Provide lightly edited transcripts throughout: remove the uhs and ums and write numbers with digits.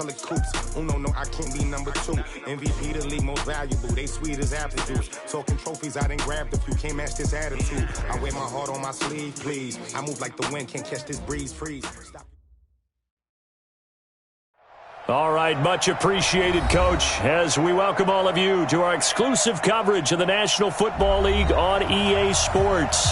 colored coops. Uno, no, I can't be number 2. MVP the league, most valuable. They sweet as apple juice. Talking trophies, I didn't grab the few. Can't match this attitude. I wear my heart on my sleeve, please. I move like the wind, can't catch this breeze, freeze. Stop. All right, much appreciated, Coach, as we welcome all of you to our exclusive coverage of the National Football League on EA Sports.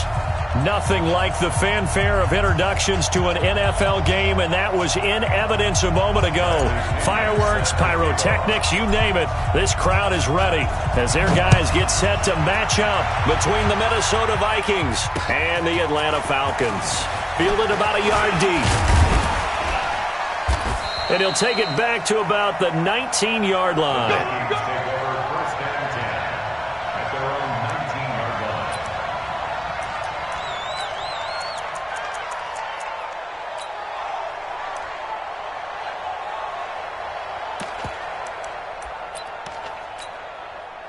Nothing like the fanfare of introductions to an NFL game, and that was in evidence a moment ago. Fireworks, pyrotechnics, you name it. This crowd is ready as their guys get set to match up between the Minnesota Vikings and the Atlanta Falcons. Fielded about a yard deep. And he'll take it back to about the 19-yard line.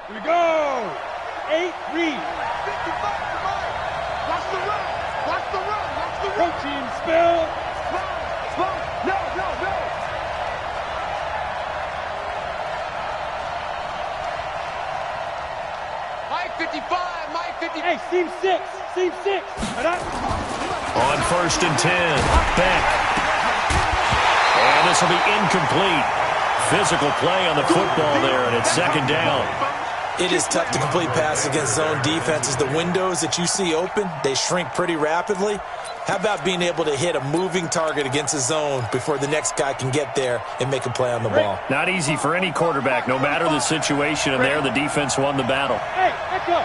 Here we go. 8-3. Watch the run. Watch the run. Watch the run. Protein spill. Slow. No. Mike 55. Mike 50. Hey, seam 6. Seam 6. On 1st and 10. Beck. And this will be incomplete. Physical play on the football there, and it's 2nd down. It is tough to complete passes against zone defenses. The windows that you see open, they shrink pretty rapidly. How about being able to hit a moving target against a zone before the next guy can get there and make a play on the ball? Not easy for any quarterback, no matter the situation, and there the defense won the battle. Hey, let's go.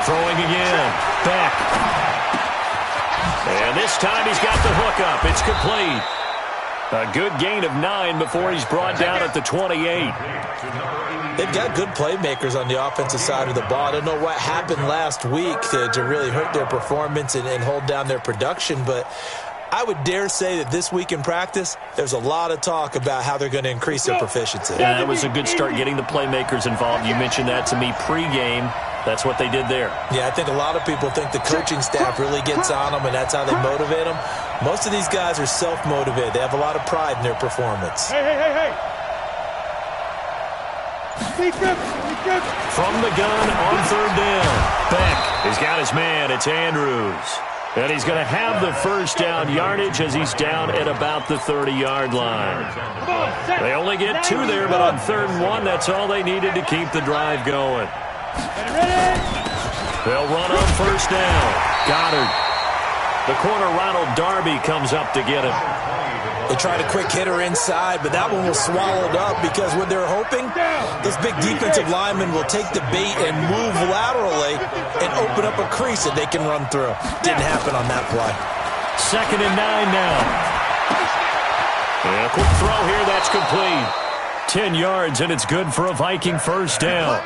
Throwing again. Back. And this time he's got the hook up. It's complete. A good gain of 9 before he's brought down at the 28. They've got good playmakers on the offensive side of the ball. I don't know what happened last week to really hurt their performance and hold down their production, but I would dare say that this week in practice, there's a lot of talk about how they're going to increase their proficiency. Yeah, that was a good start getting the playmakers involved. You mentioned that to me pregame. That's what they did there. Yeah, I think a lot of people think the coaching staff really gets on them, and that's how they motivate them. Most of these guys are self-motivated. They have a lot of pride in their performance. Hey. From the gun on 3rd down. Beck has got his man. It's Andrews. And he's going to have the 1st down yardage as he's down at about the 30-yard line. They only get 2 there, but on 3rd and 1, that's all they needed to keep the drive going. They'll run on 1st down. Goddard. The corner, Ronald Darby, comes up to get him. They tried a quick hitter inside, but that one was swallowed up because when they're hoping, those big defensive linemen will take the bait and move laterally and open up a crease that they can run through. Didn't happen on that play. 2nd and 9 now. And a quick throw here, that's complete. 10 yards, and it's good for a Viking 1st down.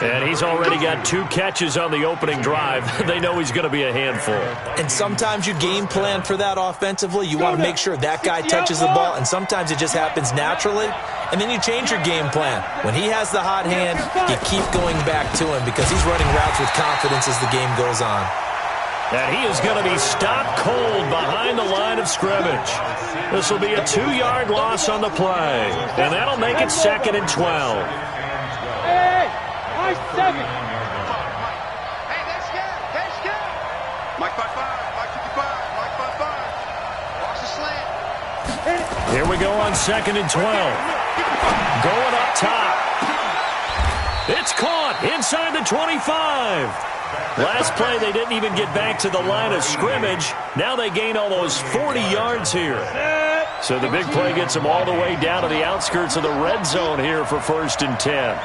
And he's already got 2 catches on the opening drive. They know he's going to be a handful. And sometimes you game plan for that offensively. You want to make sure that guy touches the ball, and sometimes it just happens naturally. And then you change your game plan. When he has the hot hand, you keep going back to him because he's running routes with confidence as the game goes on. And he is going to be stopped cold behind the line of scrimmage. This will be a 2-yard loss on the play. And that'll make it 2nd and 12. Hey, Mike 7. Hey, that's good. Mike 55, Mike 55, Mike 55. Watch the slant. Here we go on 2nd and 12. Going up top. It's caught inside the 25. Last play, they didn't even get back to the line of scrimmage. Now they gain almost 40 yards here. So the big play gets them all the way down to the outskirts of the red zone here for 1st and 10.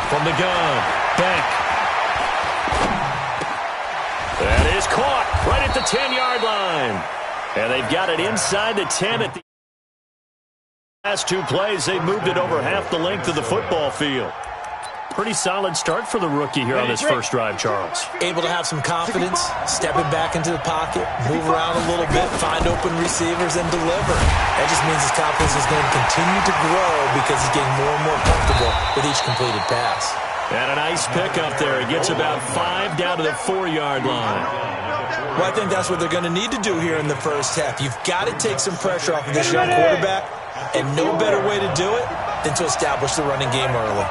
From the gun, Beck. That is caught right at the 10-yard line. And they've got it inside the 10 at the last 2 plays. They've moved it over half the length of the football field. Pretty solid start for the rookie here on this first drive, Charles. Able to have some confidence, stepping back into the pocket, move around a little bit, find open receivers, and deliver. That just means his confidence is going to continue to grow because he's getting more and more comfortable with each completed pass. And a nice pickup there. He gets about 5 down to the 4-yard line. Well, I think that's what they're going to need to do here in the first half. You've got to take some pressure off of this young quarterback, and no better way to do it than to establish the running game early.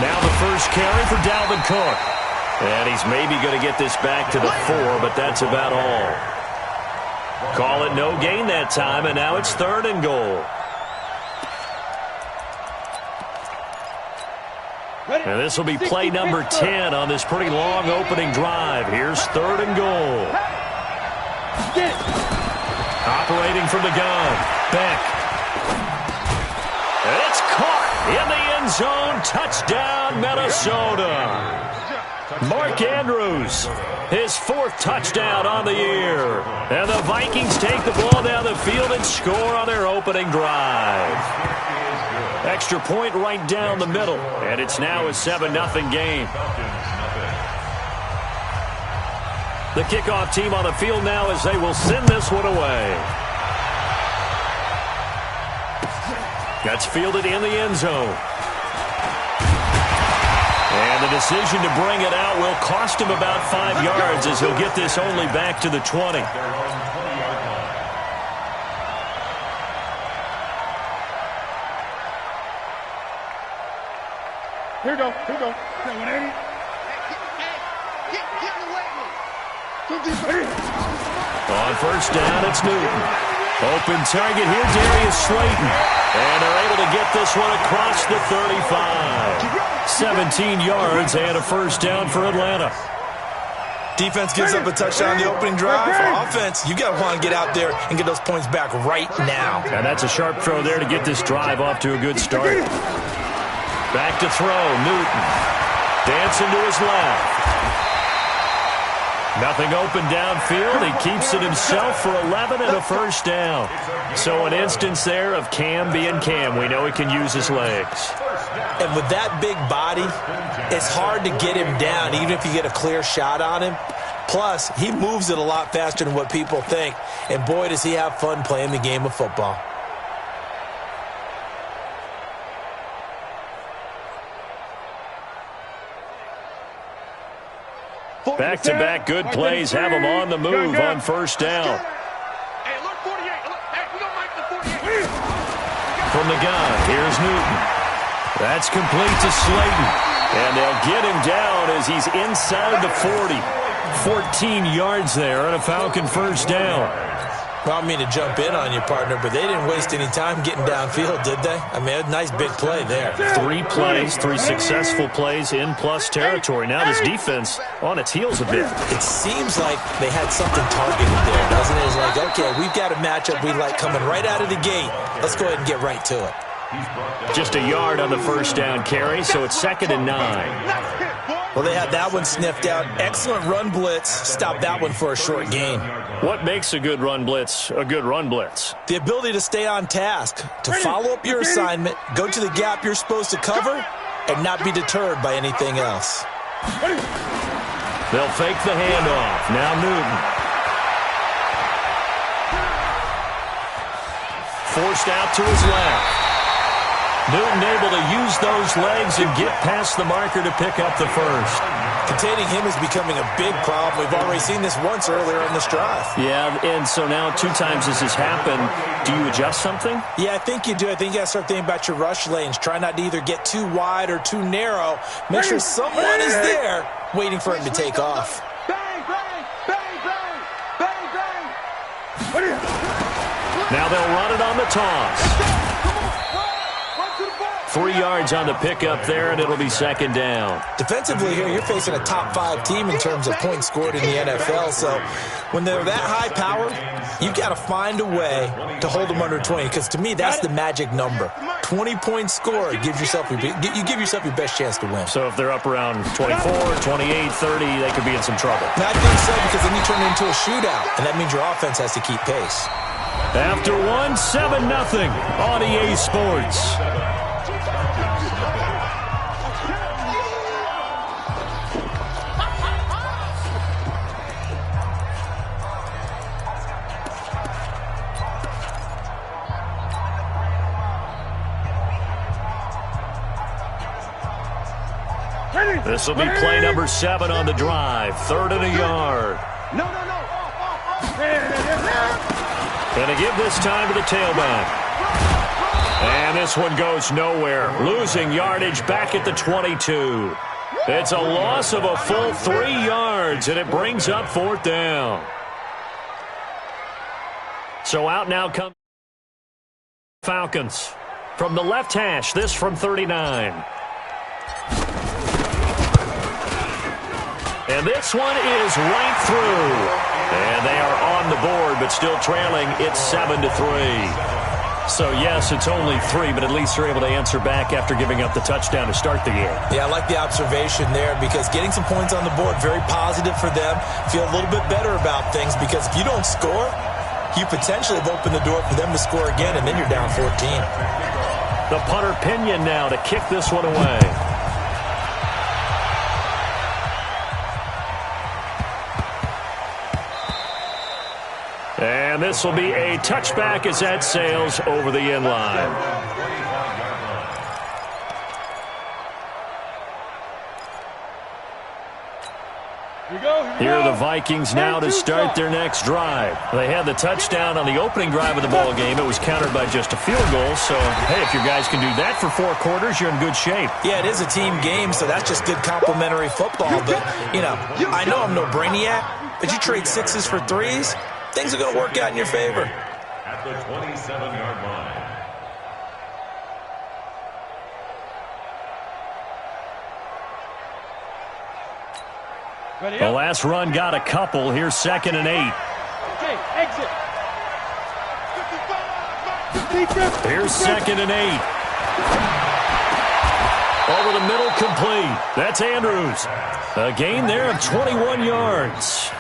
Now the first carry for Dalvin Cook. And he's maybe going to get this back to the 4, but that's about all. Call it no gain that time, and now it's 3rd and goal. And this will be play number 10 on this pretty long opening drive. Here's 3rd and goal. Operating from the gun. Beck. And it's caught in the end zone. Touchdown, Minnesota. Mark Andrews, his 4th touchdown on the year. And the Vikings take the ball down the field and score on their opening drive. Extra point right down the middle, and it's now a 7-0 game. The kickoff team on the field now as they will send this one away. That's fielded in the end zone. And the decision to bring it out will cost him about 5 yards as he'll get this only back to the 20. Here we go. Here we go. 180. On first down, it's Newton. Open target here, Darius Slayton. And they're able to get this one across the 35. 17 yards and a first down for Atlanta. Defense gives up a touchdown on the opening drive. For offense, you got to want to get out there and get those points back right now. And that's a sharp throw there to get this drive off to a good start. Back to throw, Newton. Dancing to his left. Nothing open downfield. He keeps it himself for 11 and a first down. So an instance there of Cam being Cam. We know he can use his legs. And with that big body, it's hard to get him down, even if you get a clear shot on him. Plus, he moves it a lot faster than what people think. And boy, does he have fun playing the game of football. Back-to-back good plays have him on the move on first down. From the gun, here's Newton. That's complete to Slayton. And they'll get him down as he's inside the 40. 14 yards there on a Falcon first down. Well, I don't mean to jump in on you, partner, but they didn't waste any time getting downfield, did they? I mean, a nice big play there. 3 plays, 3 successful plays in plus territory. Now this defense on its heels a bit. It seems like they had something targeted there, doesn't it? It's like, okay, we've got a matchup we like coming right out of the gate. Let's go ahead and get right to it. Just a yard on the first down carry, so it's 2nd and 9. Well, they had that one sniffed out. Excellent run blitz. Stopped that one for a short gain. What makes a good run blitz a good run blitz? The ability to stay on task, to follow up your assignment, go to the gap you're supposed to cover, and not be deterred by anything else. They'll fake the handoff. Now Newton. Forced out to his left. Newton able to use those legs and get past the marker to pick up the first. Containing him is becoming a big problem. We've already seen this once earlier in this drive. Yeah, and so now 2 times this has happened. Do you adjust something? Yeah, I think you do. I think you got to start thinking about your rush lanes. Try not to either get too wide or too narrow. Make sure someone is there waiting for him to take off. Bang, bang, bang, bang, bang, bang. Now they'll run it on the toss. 3 yards on the pickup there, and it'll be 2nd down. Defensively here, you're facing a top 5 team in terms of points scored in the NFL. So when they're that high powered, you've got to find a way to hold them under 20. Because to me, that's the magic number. 20 points scored, you give yourself your best chance to win. So if they're up around 24, 28, 30, they could be in some trouble. I think so, because then you turn it into a shootout, and that means your offense has to keep pace. After 1, 7-0 on EA Sports. Ready? This will be play number 7 on the drive. 3rd and a yard. No. Going to give this time to the tailback. And this one goes nowhere. Losing yardage back at the 22. It's a loss of a full 3 yards, and it brings up 4th down. So out now comes Falcons. From the left hash, this from 39. And this one is right through. And they are on the board, but still trailing. It's 7-3. So, yes, it's only 3, but at least they're able to answer back after giving up the touchdown to start the game. Yeah, I like the observation there because getting some points on the board, very positive for them. Feel a little bit better about things because if you don't score, you potentially have opened the door for them to score again, and then you're down 14. The punter Pinion now to kick this one away. And this will be a touchback as that sails over the end line. Here are the Vikings now to start their next drive. They had the touchdown on the opening drive of the ball game. It was countered by just a field goal. So, hey, if your guys can do that for 4 quarters, you're in good shape. Yeah, it is a team game, so that's just good complimentary football. But, you know, I know I'm no brainiac, but you trade 6s for 3s, things are going to work out in your favor. At the 27-yard line. The last run got a couple. Here's 2nd and 8. Okay, exit. Here's 2nd and 8. Over the middle, complete. That's Andrews. A gain there of 21 yards.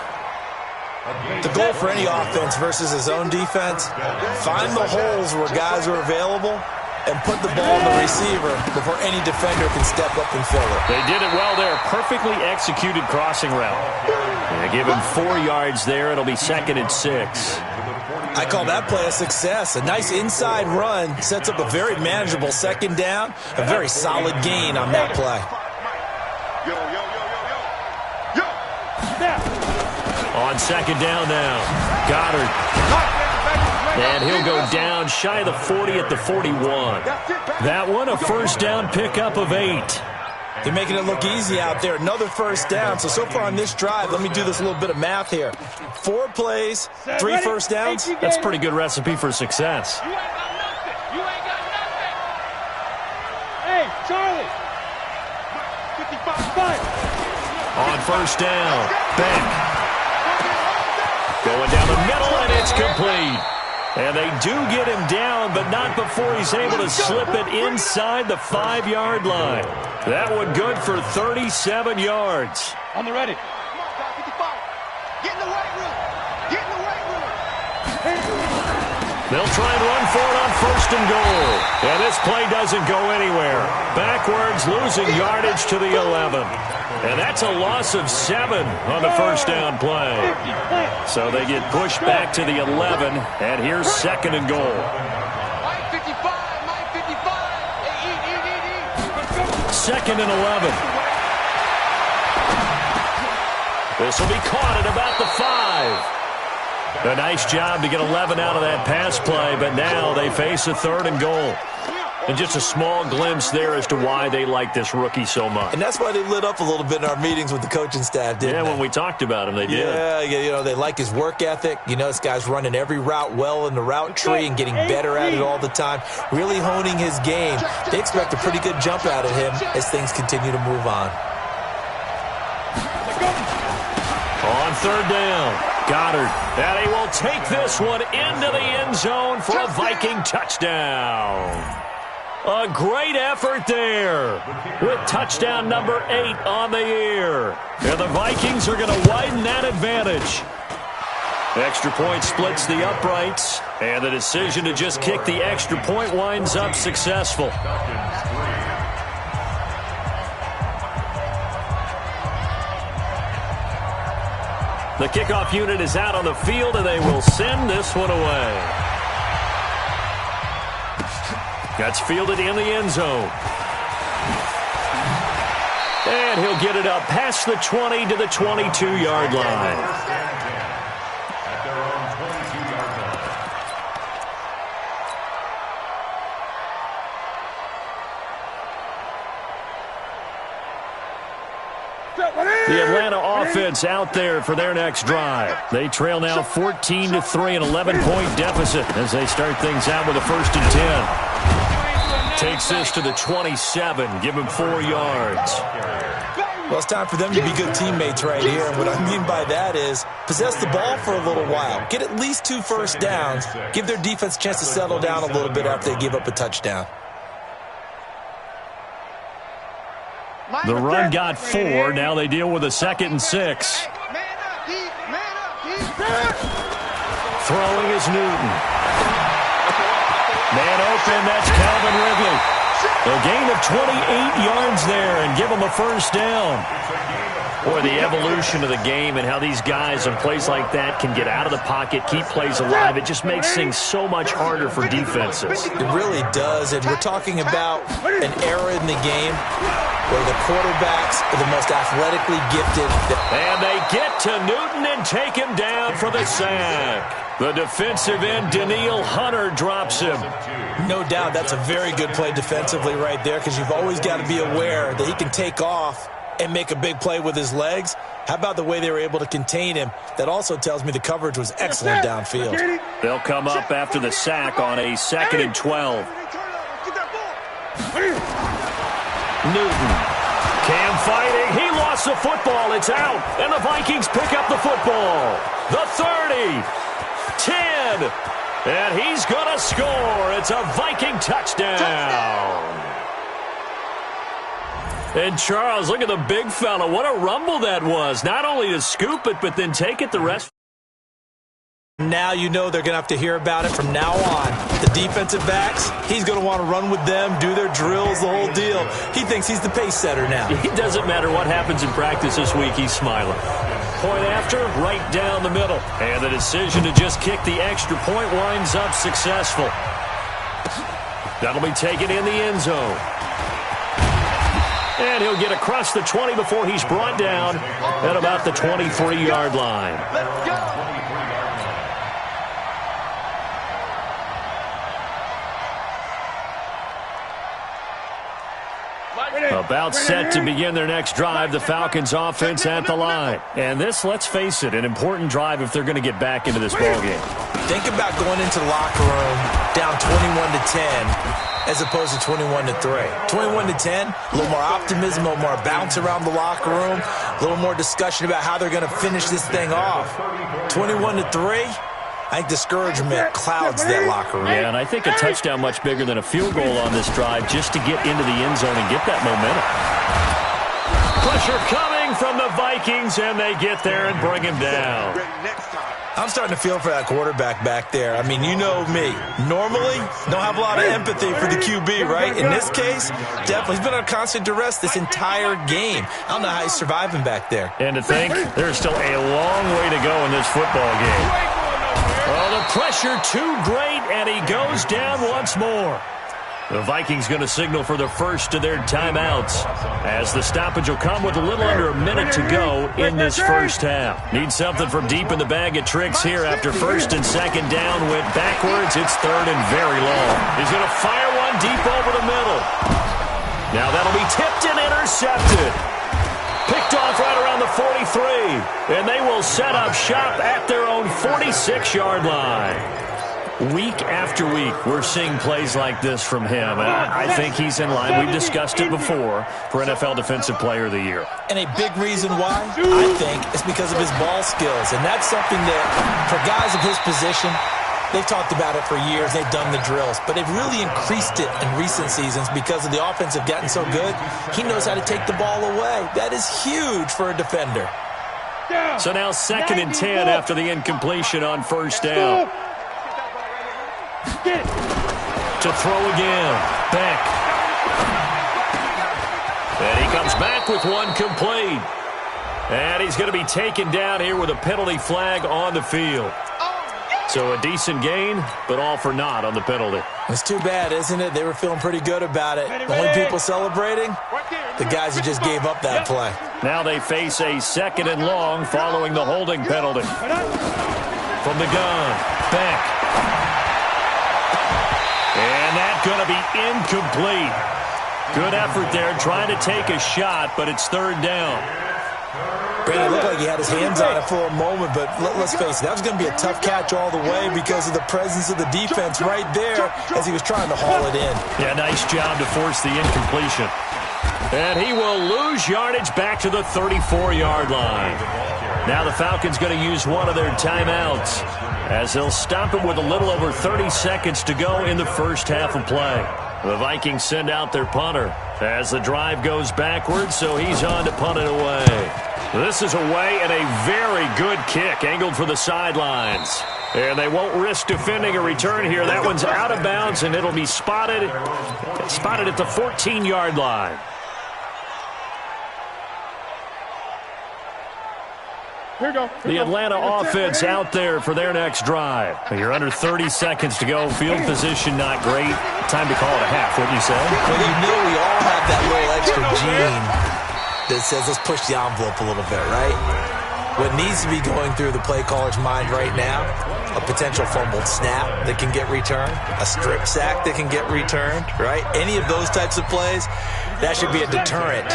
The goal for any offense versus his own defense, find the holes where guys are available and put the ball in the receiver before any defender can step up and fill it. They did it well there. Perfectly executed crossing route. They give him 4 yards there. It'll be 2nd and 6. I call that play a success. A nice inside run sets up a very manageable 2nd down. A very solid gain on that play. On 2nd down now, Goddard. And he'll go down shy of the 40 at the 41. That one, a 1st down pickup of 8. They're making it look easy out there. Another 1st down. So far on this drive, let me do this little bit of math here. 4 plays, 3 1st downs. That's a pretty good recipe for success. You ain't got nothing. You ain't got nothing. Hey, Charlie. 55. On 1st down, Beck. Going down the middle, and it's complete. And they do get him down, but not before he's able to slip it inside the 5-yard line. That one good for 37 yards. On the ready. Get in the weight room. Get in the weight room. They'll try and run for it on 1st and goal. And this play doesn't go anywhere. Backwards, losing yardage to the 11. And that's a loss of 7 on the 1st down play. So they get pushed back to the 11, and here's 2nd and goal. Mike 55, Mike 55. Hey, eat. 2nd and 11. This will be caught at about the 5. A nice job to get 11 out of that pass play, but now they face a 3rd and goal. And just a small glimpse there as to why they like this rookie so much. And that's why they lit up a little bit in our meetings with the coaching staff, didn't they? Yeah, when we talked about him, they did. Yeah, you know, they like his work ethic. You know, this guy's running every route well in the route tree and getting better at it all the time, really honing his game. They expect a pretty good jump out of him as things continue to move on. On 3rd down, Goddard. And he will take this one into the end zone for a Viking touchdown. A great effort there with touchdown number 8 on the year. And the Vikings are going to widen that advantage. Extra point splits the uprights, and the decision to just kick the extra point winds up successful. The kickoff unit is out on the field, and they will send this one away. That's fielded in the end zone. And he'll get it up past the 20 to the 22-yard line. At their own 22-yard line. The Atlanta offense out there for their next drive. They trail now 14-3, an 11-point deficit as they start things out with a 1st and 10. Takes this to the 27, give him 4 yards. Well, it's time for them to be good teammates right here. And what I mean by that is possess the ball for a little while. Get at least 2 first downs. Give their defense a chance to settle down a little bit after they give up a touchdown. The run got 4. Now they deal with a 2nd and 6. Throwing is Newton. Man open, that's Calvin Ridley. A gain of 28 yards there and give them a 1st down. Boy, the evolution of the game and how these guys in plays like that can get out of the pocket, keep plays alive, it just makes things so much harder for defenses. It really does, and we're talking about an era in the game where the quarterbacks are the most athletically gifted. And they get to Newton and take him down for the sack. The defensive end, Daniil Hunter, drops him. No doubt that's a very good play defensively right there because you've always got to be aware that he can take off and make a big play with his legs. How about the way they were able to contain him? That also tells me the coverage was excellent downfield. They'll come up after the sack on a 2nd and 12. Newton. Cam fighting. He lost the football. It's out. And the Vikings pick up the football. The 30. 10. And he's going to score. It's a Viking touchdown. And Charles, look at the big fella. What a rumble that was. Not only to scoop it, but then take it the rest. Now you know they're going to have to hear about it from now on. The defensive backs, he's going to want to run with them, do their drills, the whole deal. He thinks he's the pace setter now. It doesn't matter what happens in practice this week, he's smiling. Point after, right down the middle. And the decision to just kick the extra point winds up successful. That'll be taken in the end zone. And he'll get across the 20 before he's brought down at about the 23-yard line. Let's go. About set to begin their next drive, the Falcons offense at the line. And this, let's face it, an important drive if they're going to get back into this ballgame. Think about going into the locker room down 21-10 as opposed to 21-3. 21-10, a little more optimism, a little more bounce around the locker room, a little more discussion about how they're going to finish this thing off. 21-3. I think discouragement clouds that locker room. Yeah, and I think a touchdown much bigger than a field goal on this drive just to get into the end zone and get that momentum. Pressure coming from the Vikings, and they get there and bring him down. I'm starting to feel for that quarterback back there. I mean, you know me. Normally, don't have a lot of empathy for the QB, right? In this case, definitely. He's been on constant duress this entire game. I don't know how he's surviving back there. And to think, there's still a long way to go in this football game. Well, the pressure too great, and he goes down once more. The Vikings going to signal for the first of their timeouts as the stoppage will come with a little under a minute to go in this first half. Need something from deep in the bag of tricks here after 1st and 2nd down went backwards. It's 3rd and very long. He's going to fire one deep over the middle. Now that'll be tipped and intercepted. Picked off right around the 43, and they will set up shop at their own 46-yard line. Week after week, we're seeing plays like this from him, and I think he's in line. We've discussed it before for NFL Defensive Player of the Year. And a big reason why, I think, is because of his ball skills, and that's something that, for guys of his position, they've talked about it for years. They've done the drills. But they've really increased it in recent seasons because of the offense have gotten so good. He knows how to take the ball away. That is huge for a defender. So now 2nd and 10 after the incompletion on 1st down. To throw again. Beck. And he comes back with one complete. And he's going to be taken down here with a penalty flag on the field. So a decent gain, but all for naught on the penalty. It's too bad, isn't it? They were feeling pretty good about it. The only people celebrating, the guys who just gave up that play. Now they face a 2nd and long following the holding penalty. From the gun, Beck. And that's going to be incomplete. Good effort there, trying to take a shot, but it's 3rd down. Brandon, it looked like he had his hands on it for a moment, but let's face it, that was going to be a tough catch all the way because of the presence of the defense right there as he was trying to haul it in. Yeah, nice job to force the incompletion. And he will lose yardage back to the 34-yard line. Now the Falcons going to use one of their timeouts as they'll stop it with a little over 30 seconds to go in the first half of play. The Vikings send out their punter as the drive goes backwards, so he's on to punt it away. This is away and a very good kick angled for the sidelines. And they won't risk defending a return here. That one's out of bounds, and it'll be spotted at the 14-yard line. The Atlanta offense out there for their next drive. You're under 30 seconds to go. Field position not great. Time to call it a half, wouldn't you say? Well, you know we all have that little extra gene that says let's push the envelope a little bit, right? What needs to be going through the play caller's mind right now, a potential fumbled snap that can get returned, a strip sack that can get returned, right? Any of those types of plays, that should be a deterrent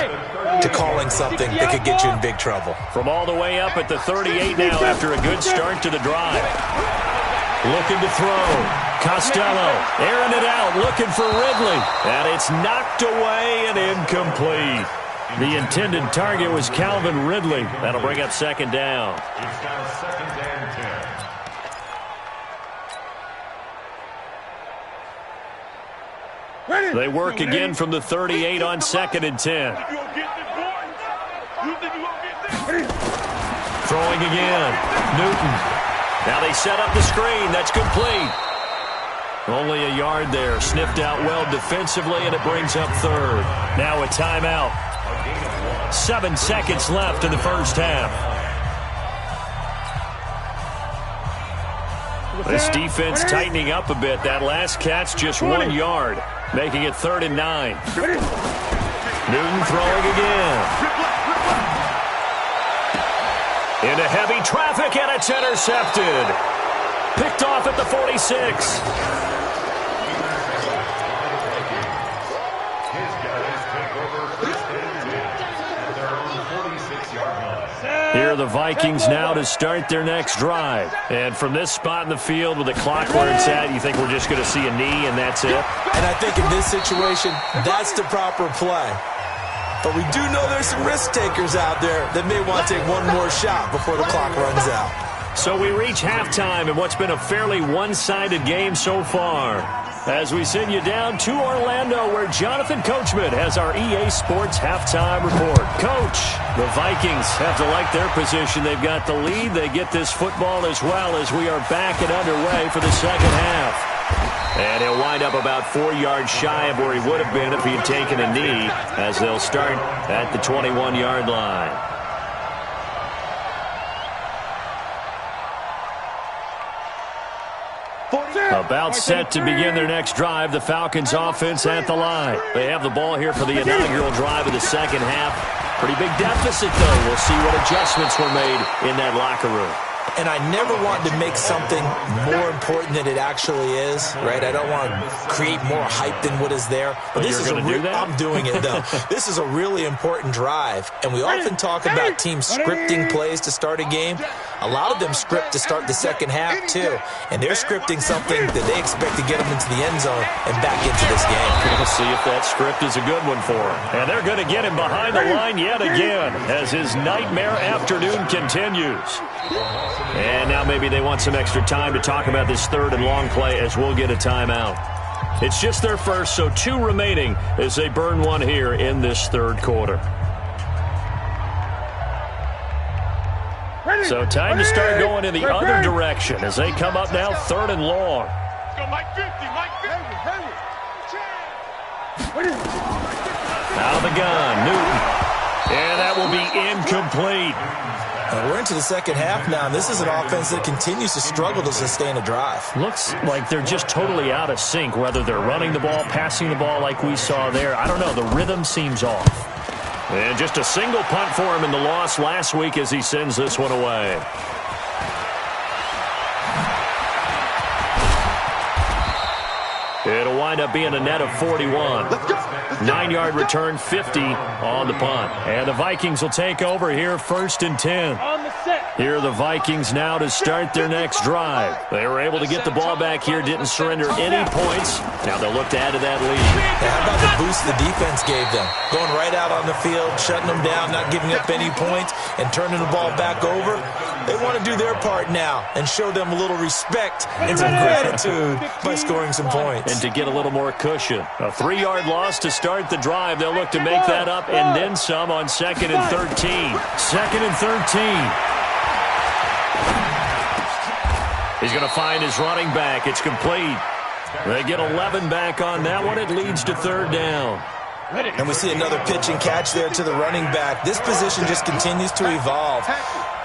to calling something that could get you in big trouble. From all the way up at the 38 now after a good start to the drive. Looking to throw. Costello airing it out, looking for Ridley. And it's knocked away and incomplete. The intended target was Calvin Ridley. That'll bring up 2nd down. It's now 2nd and 10. They work again from the 38 on 2nd and 10. Throwing again. Newton. Now they set up the screen. That's complete. Only a yard there. Sniffed out well defensively, and it brings up 3rd. Now a timeout. 7 seconds left in the first half. This defense tightening up a bit. That last catch just 1 yard, making it 3rd and 9. Newton throwing again. Into heavy traffic, and it's intercepted. Picked off at the 46. Here are the Vikings now to start their next drive. And from this spot in the field with the clock where it's at, you think we're just going to see a knee and that's it? And I think in this situation, that's the proper play. But we do know there's some risk takers out there that may want to take one more shot before the clock runs out. So we reach halftime in what's been a fairly one-sided game so far. As we send you down to Orlando, where Jonathan Coachman has our EA Sports halftime report. Coach, the Vikings have to like their position. They've got the lead. They get this football as well as we are back and underway for the second half. And he'll wind up about 4 yards shy of where he would have been if he had taken a knee, as they'll start at the 21-yard line. About set to begin their next drive. The Falcons offense at the line. They have the ball here for the inaugural drive of the second half. Pretty big deficit, though. We'll see what adjustments were made in that locker room. And I never want to make something more important than it actually is, right? I don't want to create more hype than what is there. But this is I'm doing it, though. This is a really important drive. And we often talk about teams scripting plays to start a game. A lot of them script to start the second half, too. And they're scripting something that they expect to get them into the end zone and back into this game. We'll see if that script is a good one for him. And they're going to get him behind the line yet again as his nightmare afternoon continues. And now maybe they want some extra time to talk about this third and long play as we'll get a timeout. It's just their first, so 2 remaining as they burn one here in this third quarter. So time to start going in the other direction as they come up now 3rd and long. Let's go, Mike 50, Mike 50. Out of the gun, Newton. And that will be incomplete. And we're into the second half now, and this is an offense that continues to struggle to sustain a drive. Looks like they're just totally out of sync, whether they're running the ball, passing the ball like we saw there. I don't know. The rhythm seems off. And just a single punt for him in the loss last week as he sends this one away. It'll wind up being a net of 41. 9-yard return, 50 on the punt. And the Vikings will take over here, 1st and 10. Here are the Vikings now to start their next drive. They were able to get the ball back here, didn't surrender any points. Now they'll look to add to that lead. How about the boost the defense gave them? Going right out on the field, shutting them down, not giving up any points, and turning the ball back over. They want to do their part now and show them a little respect and some gratitude by scoring some points. And to get a little more cushion. A 3-yard loss to start the drive. They'll look to make that up and then some on 2nd and 13. 2nd and 13. He's going to find his running back. It's complete. They get 11 back on that one. It leads to 3rd down. And we see another pitch and catch there to the running back. This position just continues to evolve.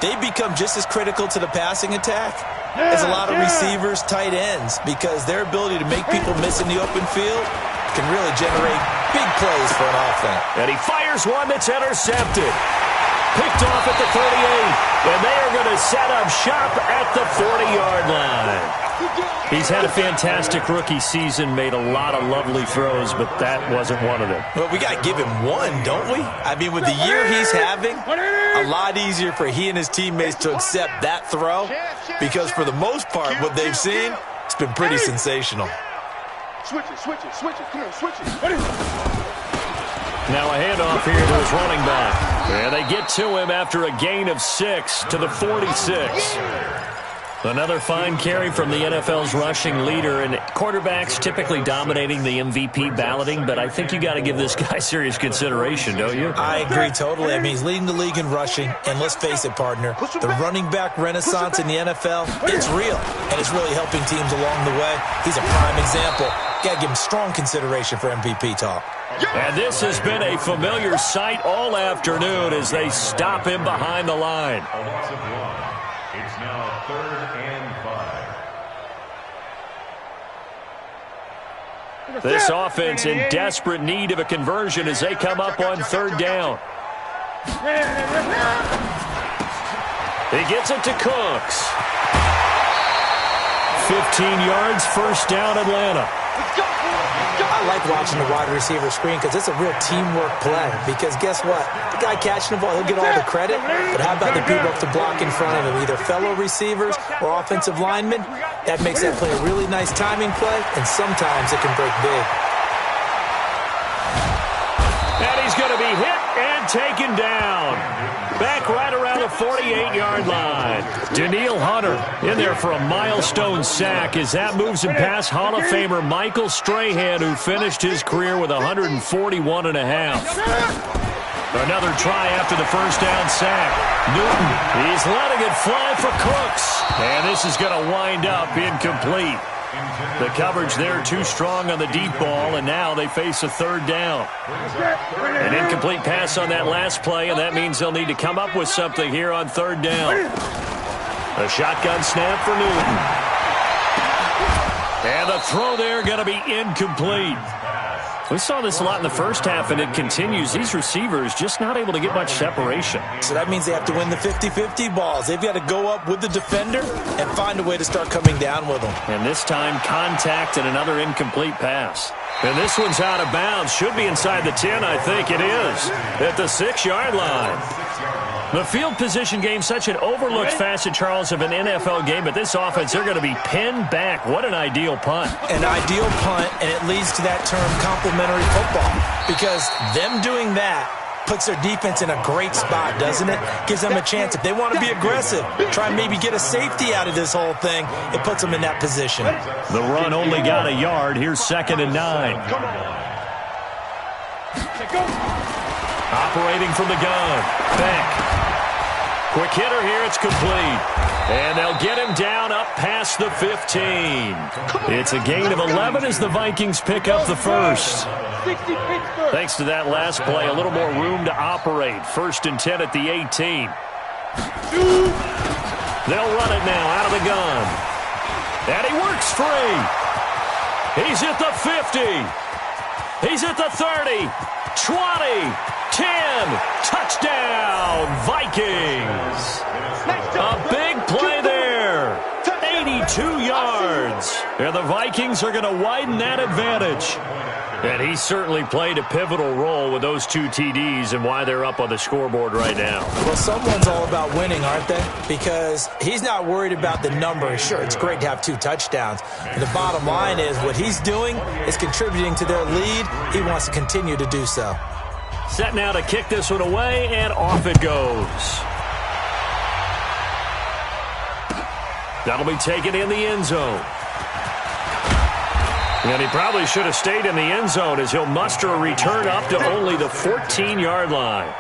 They become just as critical to the passing attack as a lot of receivers, tight ends, because their ability to make people miss in the open field can really generate big plays for an offense. And he fires one that's intercepted. Picked off at the 38. And they are going to set up shop at the 40-yard line. He's had a fantastic rookie season, made a lot of lovely throws, but that wasn't one of them. Well, we got to give him one, don't we? I mean, with the year he's having, a lot easier for he and his teammates to accept that throw, because for the most part, what they've seen, it's been pretty sensational. Switch it. Come on, switch it. Now a handoff here to his running back. And they get to him after a gain of 6 to the 46. Another fine carry from the NFL's rushing leader, and quarterbacks typically dominating the MVP balloting, but I think you got to give this guy serious consideration, don't you? I agree totally. I mean, he's leading the league in rushing, and let's face it, partner, the running back renaissance in the NFL, it's real, and it's really helping teams along the way. He's a prime example. Got to give him strong consideration for MVP talk. And this has been a familiar sight all afternoon as they stop him behind the line. A loss of 1. It's now 3rd and 5. This offense in desperate need of a conversion as they come up on 3rd down. He gets it to Cooks. 15 yards, 1st down, Atlanta. I like watching the wide receiver screen because it's a real teamwork play. Because guess what? The guy catching the ball, he'll get all the credit. But how about the people up to block in front of him, either fellow receivers or offensive linemen? That makes that play a really nice timing play, and sometimes it can break big. And he's going to be hit and taken down. Back right around the 48-yard line. Danielle Hunter in there for a milestone sack as that moves him past Hall of Famer Michael Strahan, who finished his career with 141.5. Another try after the 1st down sack. Newton, he's letting it fly for Cooks. And this is going to wind up incomplete. The coverage there too strong on the deep ball, and now they face a 3rd down. An incomplete pass on that last play, and that means they'll need to come up with something here on 3rd down. A shotgun snap for Newton. And the throw there going to be incomplete. We saw this a lot in the first half, and it continues. These receivers just not able to get much separation. So that means they have to win the 50-50 balls. They've got to go up with the defender and find a way to start coming down with them. And this time, contact and another incomplete pass. And this one's out of bounds. Should be inside the 10, I think it is, at the 6-yard line. The field position game, such an overlooked facet, Charles, of an NFL game, but this offense, they're going to be pinned back. What an ideal punt. An ideal punt, and it leads to that term complementary football, because them doing that puts their defense in a great spot, doesn't it? Gives them a chance. If they want to be aggressive, try and maybe get a safety out of this whole thing, it puts them in that position. The run only got a yard. Here's 2nd and 9. Operating from the gun. Beck. Quick hitter here. It's complete. And they'll get him down up past the 15. It's a gain of 11 as the Vikings pick up the 1st. Thanks to that last play, a little more room to operate. 1st and 10 at the 18. They'll run it now out of the gun. And he works free. He's at the 50. He's at the 30. 20. 10. Touchdown, Vikings. A big play there. 82 yards. And the Vikings are going to widen that advantage. And he certainly played a pivotal role with those 2 TDs and why they're up on the scoreboard right now. Well, someone's all about winning, aren't they? Because he's not worried about the number. Sure, it's great to have 2 touchdowns. But the bottom line is what he's doing is contributing to their lead. He wants to continue to do so. Set now to kick this one away, and off it goes. That'll be taken in the end zone. And he probably should have stayed in the end zone as he'll muster a return up to only the 14-yard line.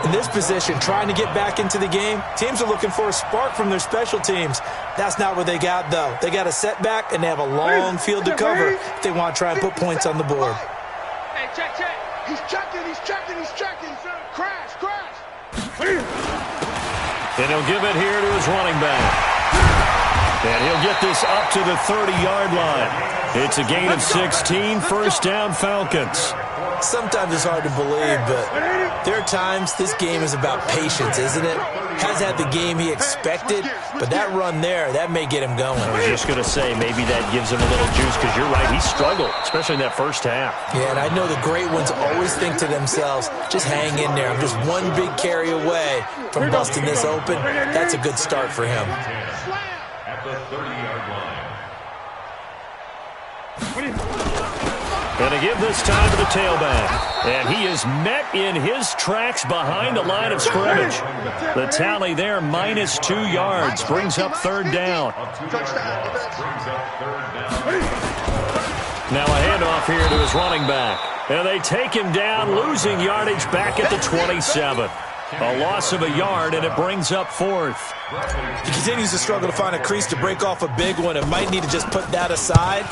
In this position, trying to get back into the game, teams are looking for a spark from their special teams. That's not what they got, though. They got a setback, and they have a long field to cover if they want to try and put points on the board. Hey, check. He's checking. Crash. And he'll give it here to his running back. And he'll get this up to the 30-yard line. It's a gain of 16, first down Falcons. Sometimes it's hard to believe, but there are times this game is about patience, isn't it? Has had the game he expected, but that run there, that may get him going. I was just going to say, maybe that gives him a little juice, because you're right, he struggled, especially in that first half. Yeah, and I know the great ones always think to themselves, just hang in there. I'm just one big carry away from busting this open. That's a good start for him. At the 30-yard line. Going to give this time to the tailback. And he is met in his tracks behind the line of scrimmage. The tally there, minus 2 yards, brings up third down. Now a handoff here to his running back. And they take him down, losing yardage back at the 27. A loss of a yard, and it brings up fourth. He continues to struggle to find a crease to break off a big one and might need to just put that aside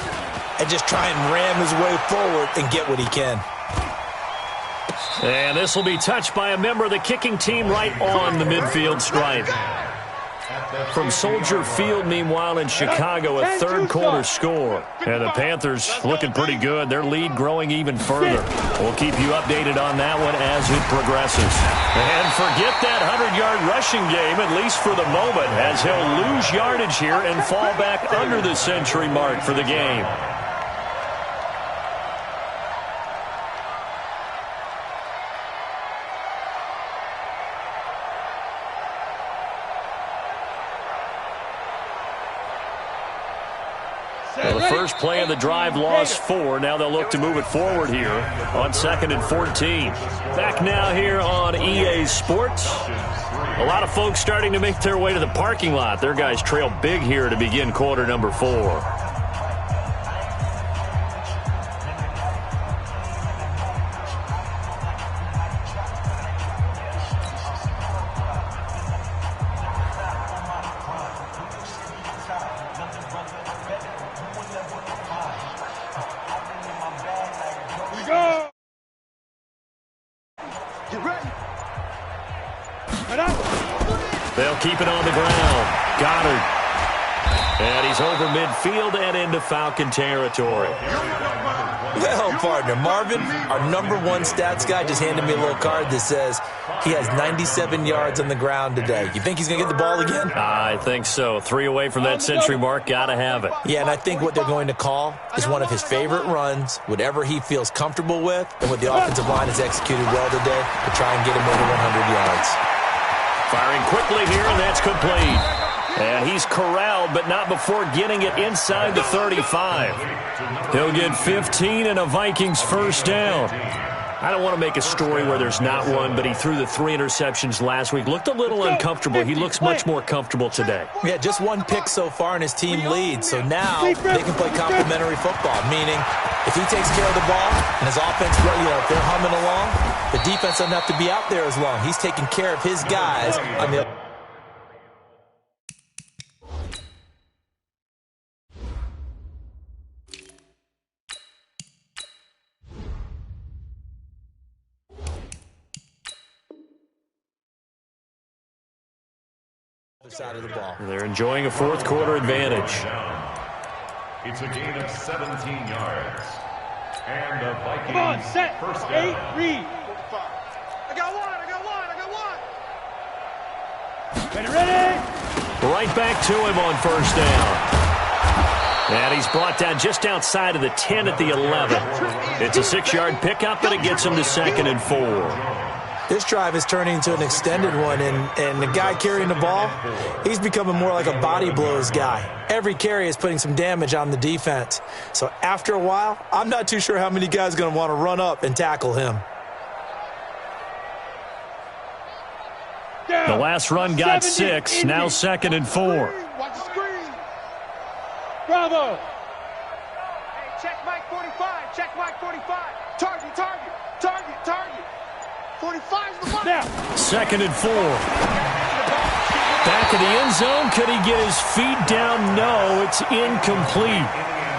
and just try and ram his way forward and get what he can. And this will be touched by a member of the kicking team right on the midfield stripe. From Soldier Field, meanwhile, in Chicago, a third-quarter score. And the Panthers looking pretty good. Their lead growing even further. We'll keep you updated on that one as it progresses. And forget that 100-yard rushing game, at least for the moment, as he'll lose yardage here and fall back under the century mark for the game. Well, the first play of the drive lost 4. Now they'll look to move it forward here on 2nd and 14. Back now here on EA Sports. A lot of folks starting to make their way to the parking lot. Their guys trail big here to begin quarter number 4. They'll keep it on the ground. Goddard. And he's over midfield and into Falcon territory. Well, partner, Marvin, our #1 stats guy, just handed me a little card that says he has 97 yards on the ground today. You think he's going to get the ball again? I think so. 3 away from that century mark. Got to have it. Yeah, and I think what they're going to call is one of his favorite runs, whatever he feels comfortable with, and what the offensive line has executed well today to try and get him over 100 yards. Firing quickly here, and that's complete. And he's corralled, but not before getting it inside the 35. He'll get 15 and a Vikings first down. I don't want to make a story where there's not one, but he threw the 3 interceptions last week. Looked a little uncomfortable. He looks much more comfortable today. Yeah, just 1 pick so far, and his team leads. So now they can play complementary football, meaning if he takes care of the ball and his offense, if they're humming along, the defense doesn't have to be out there as long. He's taking care of his guys on the side of the ball. They're enjoying a fourth-quarter advantage. It's a gain of 17 yards. And the Vikings Come on, set. first 8, down. read. Ready? Right back to him on first down. And he's brought down just outside of the 10 at the 11. It's a 6-yard pickup, and it gets him to 2nd and 4. This drive is turning into an extended one, and the guy carrying the ball, he's becoming more like a body blows guy. Every carry is putting some damage on the defense. So after a while, I'm not too sure how many guys are going to want to run up and tackle him. The last run got 6, now 2nd and 4. Watch the screen. Bravo. Hey, check Mike 45. Check Mike 45. Target, target, target, target. 45's the mark. Now. 2nd and 4. Back of the end zone. Could he get his feet down? No, it's incomplete.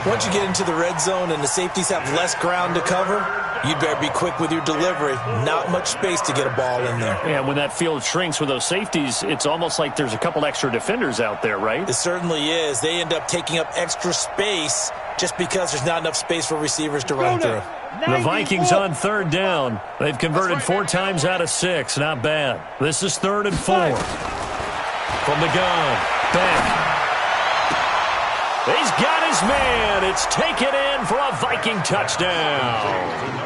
Once you get into the red zone and the safeties have less ground to cover, you better be quick with your delivery. Not much space to get a ball in there. Yeah, when that field shrinks with those safeties, it's almost like there's a couple extra defenders out there, right? It certainly is. They end up taking up extra space just because there's not enough space for receivers to run through. The Vikings on 3rd down. They've converted 4 times out of 6. Not bad. This is 3rd and 4. From the gun. Back. He's got his man. It's taken in for a Viking touchdown.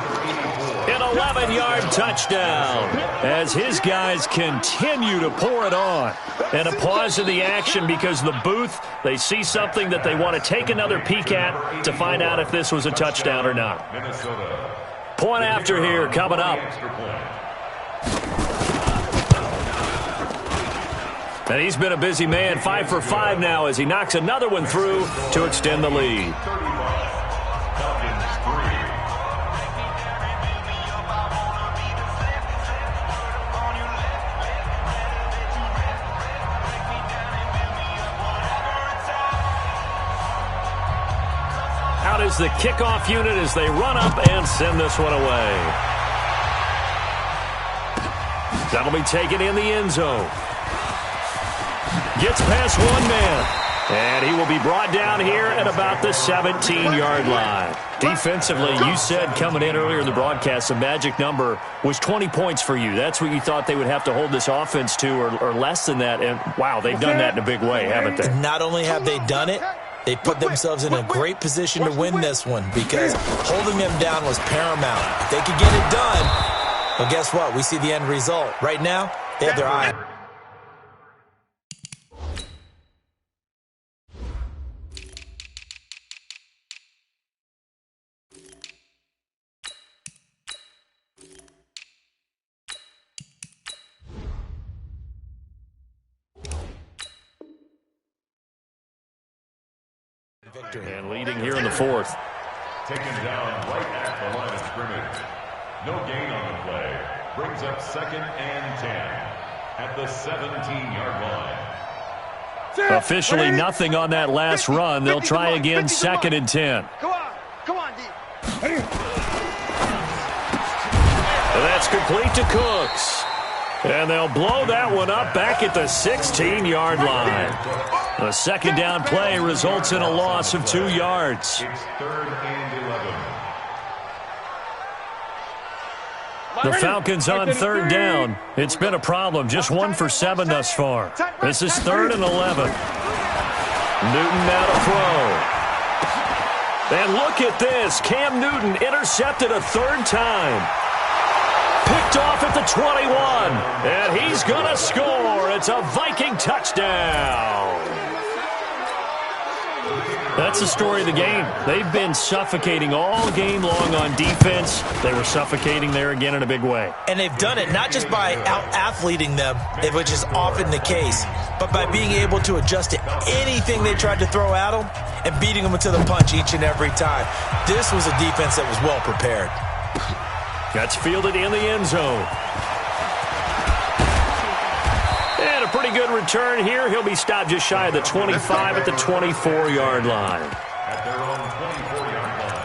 An 11-yard touchdown as his guys continue to pour it on. And a pause in the action because the booth, they see something that they want to take another peek at to find out if this was a touchdown or not. Point after here coming up. And he's been a busy man, 5 for 5 now as he knocks another one through to extend the lead. Out is the kickoff unit as they run up and send this one away. That'll be taken in the end zone. Gets past one man, and he will be brought down here at about the 17-yard line. Defensively, you said coming in earlier in the broadcast, the magic number was 20 points for you. That's what you thought they would have to hold this offense to or less than that, and wow, they've done that in a big way, haven't they? Not only have they done it, they put themselves in a great position to win this one because holding them down was paramount. If they could get it done, well, guess what? We see the end result. Right now, they have their eye. And leading here in the 4th. Taken down right at the line of scrimmage. No gain on the play. Brings up 2nd and 10 at the 17-yard line. Officially nothing on that last run. They'll try again 2nd and 10. Come on, D. And that's complete to Cooks. And they'll blow that one up back at the 16-yard line. The 2nd down play results in a loss of 2 yards. It's 3rd and 11. The Falcons on 3rd down. It's been a problem. Just 1 for 7 thus far. This is 3rd and 11. Newton now to throw. And look at this. Cam Newton intercepted a 3rd time. Picked off at the 21. And he's going to score. It's a Viking touchdown. That's the story of the game. They've been suffocating all game long on defense. They were suffocating there again in a big way. And they've done it not just by out-athleting them, which is often the case, but by being able to adjust to anything they tried to throw at them and beating them to the punch each and every time. This was a defense that was well prepared. That's fielded in the end zone. And a pretty good return here. He'll be stopped just shy of the 25 at the 24-yard line. At their own 24-yard line.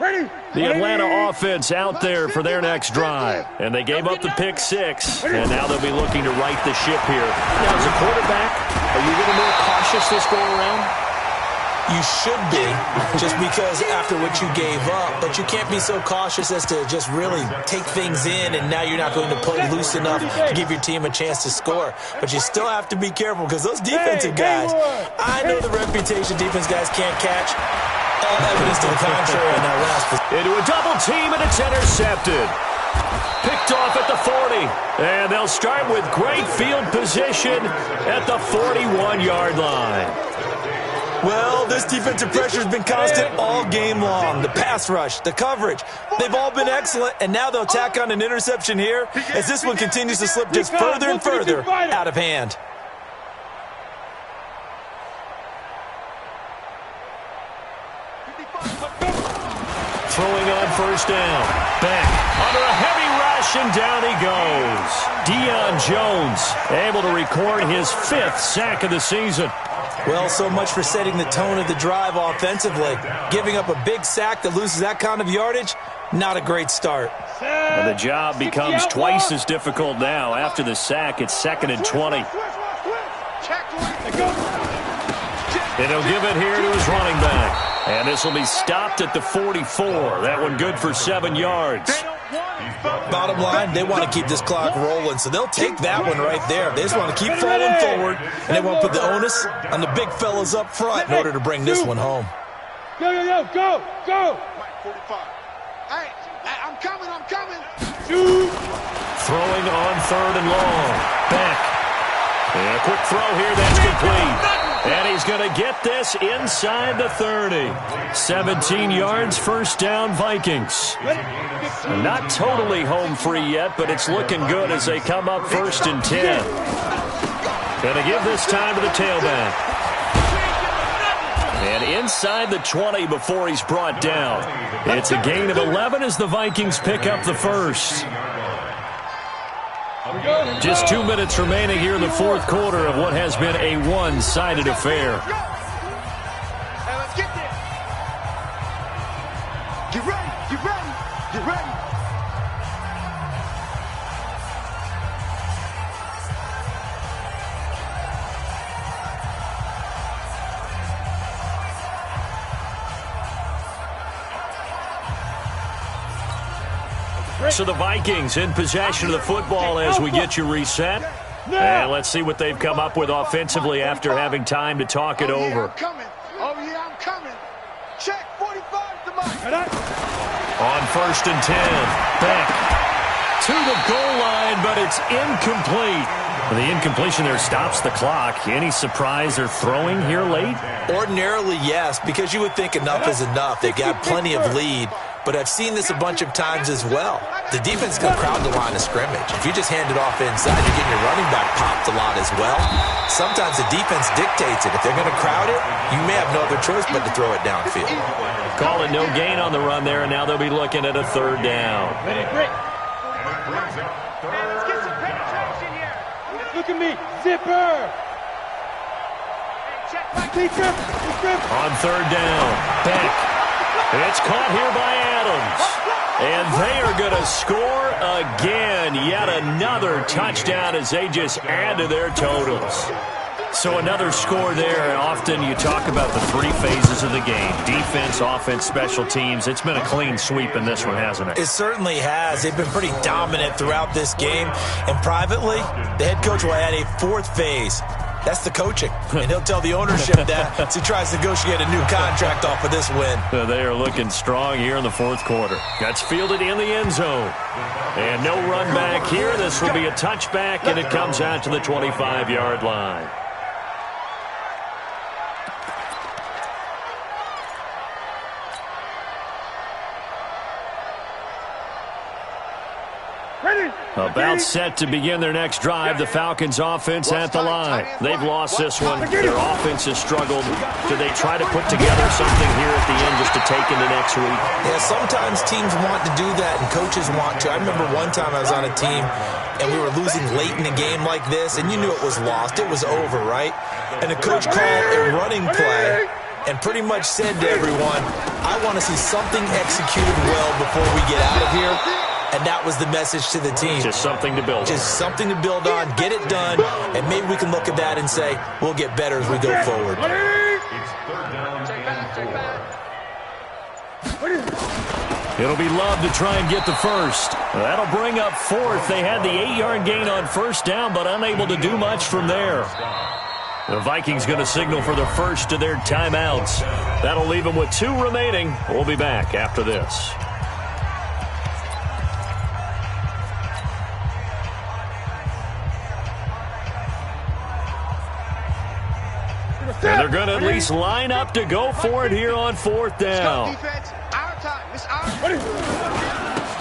Ready? The Atlanta offense out there for their next drive. And they gave up the pick 6. And now they'll be looking to right the ship here. Now, as a quarterback, are you a little more cautious this go around? You should be, just because after what you gave up, but you can't be so cautious as to just really take things in, and now you're not going to play loose enough to give your team a chance to score. But you still have to be careful, because those defensive guys, I know the reputation defense guys can't catch. All evidence to the contrary on that last position. Into a double team, and it's intercepted. Picked off at the 40. And they'll start with great field position at the 41-yard line. Well, this defensive pressure has been constant all game long. The pass rush, the coverage, they've all been excellent, and now they'll tack on an interception here as this one continues to slip just further and further out of hand. Throwing on first down. Back under a heavy rush, and down he goes. Deion Jones able to record his 5th sack of the season. Well, so much for setting the tone of the drive offensively. Giving up a big sack that loses that kind of yardage, not a great start. And the job becomes twice as difficult now. After the sack, it's 2nd and 20. And he'll give it here to his running back. And this will be stopped at the 44. That one good for 7 yards. Bottom line, they want to keep this clock rolling, so they'll take that one right there. They just want to keep falling forward, and they want to put the onus on the big fellas up front in order to bring this one home. Go, go! Mike 45. Hey, I'm coming. Shoot! Throwing on 3rd and long. Back. And a quick throw here, that's complete. And he's going to get this inside the 30. 17 yards, first down, Vikings. Not totally home free yet, but it's looking good as they come up 1st and 10. Going to give this time to the tailback. And inside the 20 before he's brought down. It's a gain of 11 as the Vikings pick up the first. Just 2 minutes remaining here in the 4th quarter of what has been a one-sided affair. Hey, let's get there. Get ready. So the Vikings in possession of the football as we get you reset. And let's see what they've come up with offensively after having time to talk it over. I'm coming. Check 45 to Mike. On 1st and 10. Back to the goal line, but it's incomplete. The incompletion there stops the clock. Any surprise they're throwing here late? Ordinarily, yes, because you would think enough is enough. They've got plenty of lead. But I've seen this a bunch of times as well. The defense can crowd the line of scrimmage. If you just hand it off inside, you're getting your running back popped a lot as well. Sometimes the defense dictates it. If they're going to crowd it, you may have no other choice but to throw it downfield. Call it no gain on the run there, and now they'll be looking at a 3rd down. Let's get some penetration here. Look at me, zipper! Hey, check Mike. On 3rd down. Back. It's caught here by Adams. And they are going to score again. Yet another touchdown as they just add to their totals. So another score there. Often you talk about the 3 phases of the game. Defense, offense, special teams. It's been a clean sweep in this one, hasn't it? It certainly has. They've been pretty dominant throughout this game. And privately, the head coach will add a 4th phase. That's the coaching. And he'll tell the ownership that as he tries to negotiate a new contract off of this win. They are looking strong here in the 4th quarter. That's fielded in the end zone. And no run back here. This will be a touchback, and it comes out to the 25-yard line. About set to begin their next drive, the Falcons offense at the line. They've lost this one. Their offense has struggled. Do they try to put together something here at the end just to take into next week? Yeah, sometimes teams want to do that and coaches want to. I remember one time I was on a team and we were losing late in a game like this, and you knew it was lost. It was over, right? And the coach called a running play and pretty much said to everyone, I want to see something executed well before we get out of here. And that was the message to the team. Just something to build on. Just something to build on, get it done, and maybe we can look at that and say, we'll get better as we go forward. It's 3rd down It'll be Love to try and get the first. That'll bring up fourth. They had the 8-yard gain on first down, but unable to do much from there. The Vikings going to signal for the first of their timeouts. That'll leave them with 2 remaining. We'll be back after this. And they're going to at least line up to go for it here on fourth down.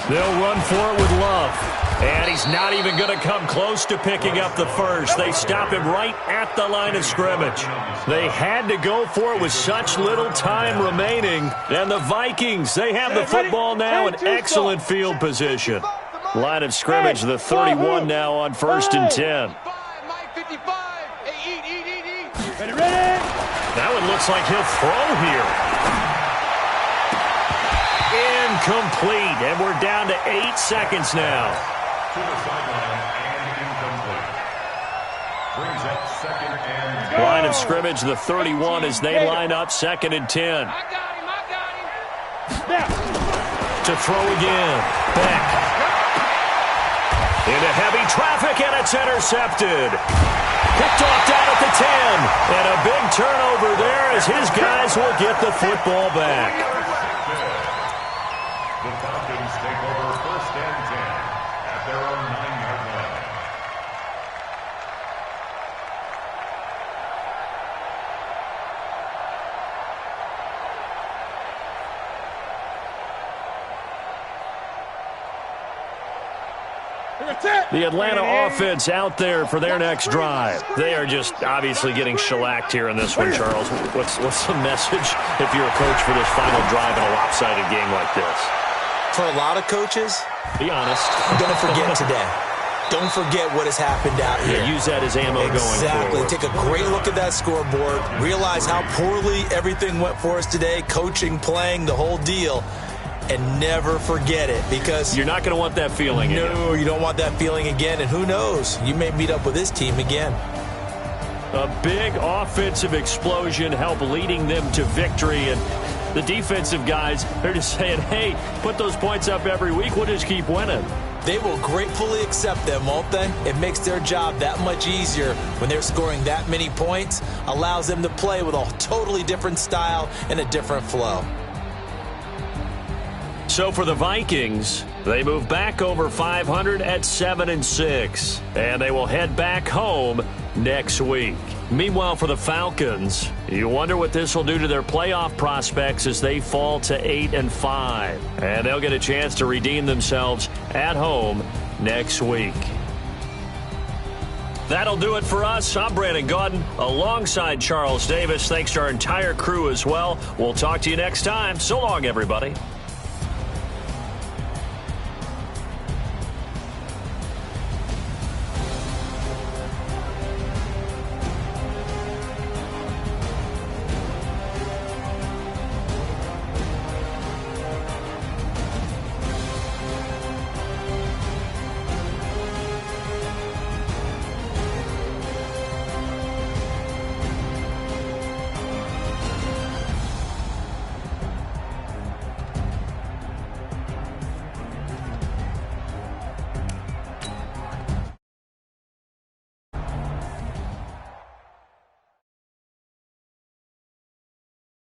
They'll run for it with Love. And he's not even going to come close to picking up the first. They stop him right at the line of scrimmage. They had to go for it with such little time remaining. And the Vikings, they have the football now in excellent field position. Line of scrimmage, the 31 now on 1st and 10. That one looks like he'll throw here. Incomplete, and we're down to 8 seconds now. To the sideline and incomplete. Brings up 2nd and 10. Line of scrimmage, the 31 as they line up 2nd and 10. I got him. To throw again. Beck. Into heavy traffic, and it's intercepted. Picked off down at the 10. And a big turnover there as his guys will get the football back. The Falcons take over 1st and 10 at their own 9-yard line. The Atlanta offense out there for their next drive. They are just obviously getting shellacked here in this one, Charles. What's the message if you're a coach for this final drive in a lopsided game like this? For a lot of coaches, be honest, don't forget today. Don't forget what has happened out here. Yeah, use that as ammo going forward. Exactly. Take a great look at that scoreboard. Realize how poorly everything went for us today. Coaching, playing, the whole deal. And never forget it, because you're not going to want that feeling again. No, you don't want that feeling again. And who knows? You may meet up with this team again. A big offensive explosion helped leading them to victory. And the defensive guys, they're just saying, hey, put those points up every week. We'll just keep winning. They will gratefully accept them, won't they? It makes their job that much easier when they're scoring that many points. Allows them to play with a totally different style and a different flow. So for the Vikings, they move back over 500 at 7-6, and they will head back home next week. Meanwhile, for the Falcons, you wonder what this will do to their playoff prospects as they fall to 8-5, and they'll get a chance to redeem themselves at home next week. That'll do it for us. I'm Brandon Gaudin alongside Charles Davis. Thanks to our entire crew as well. We'll talk to you next time. So long, everybody.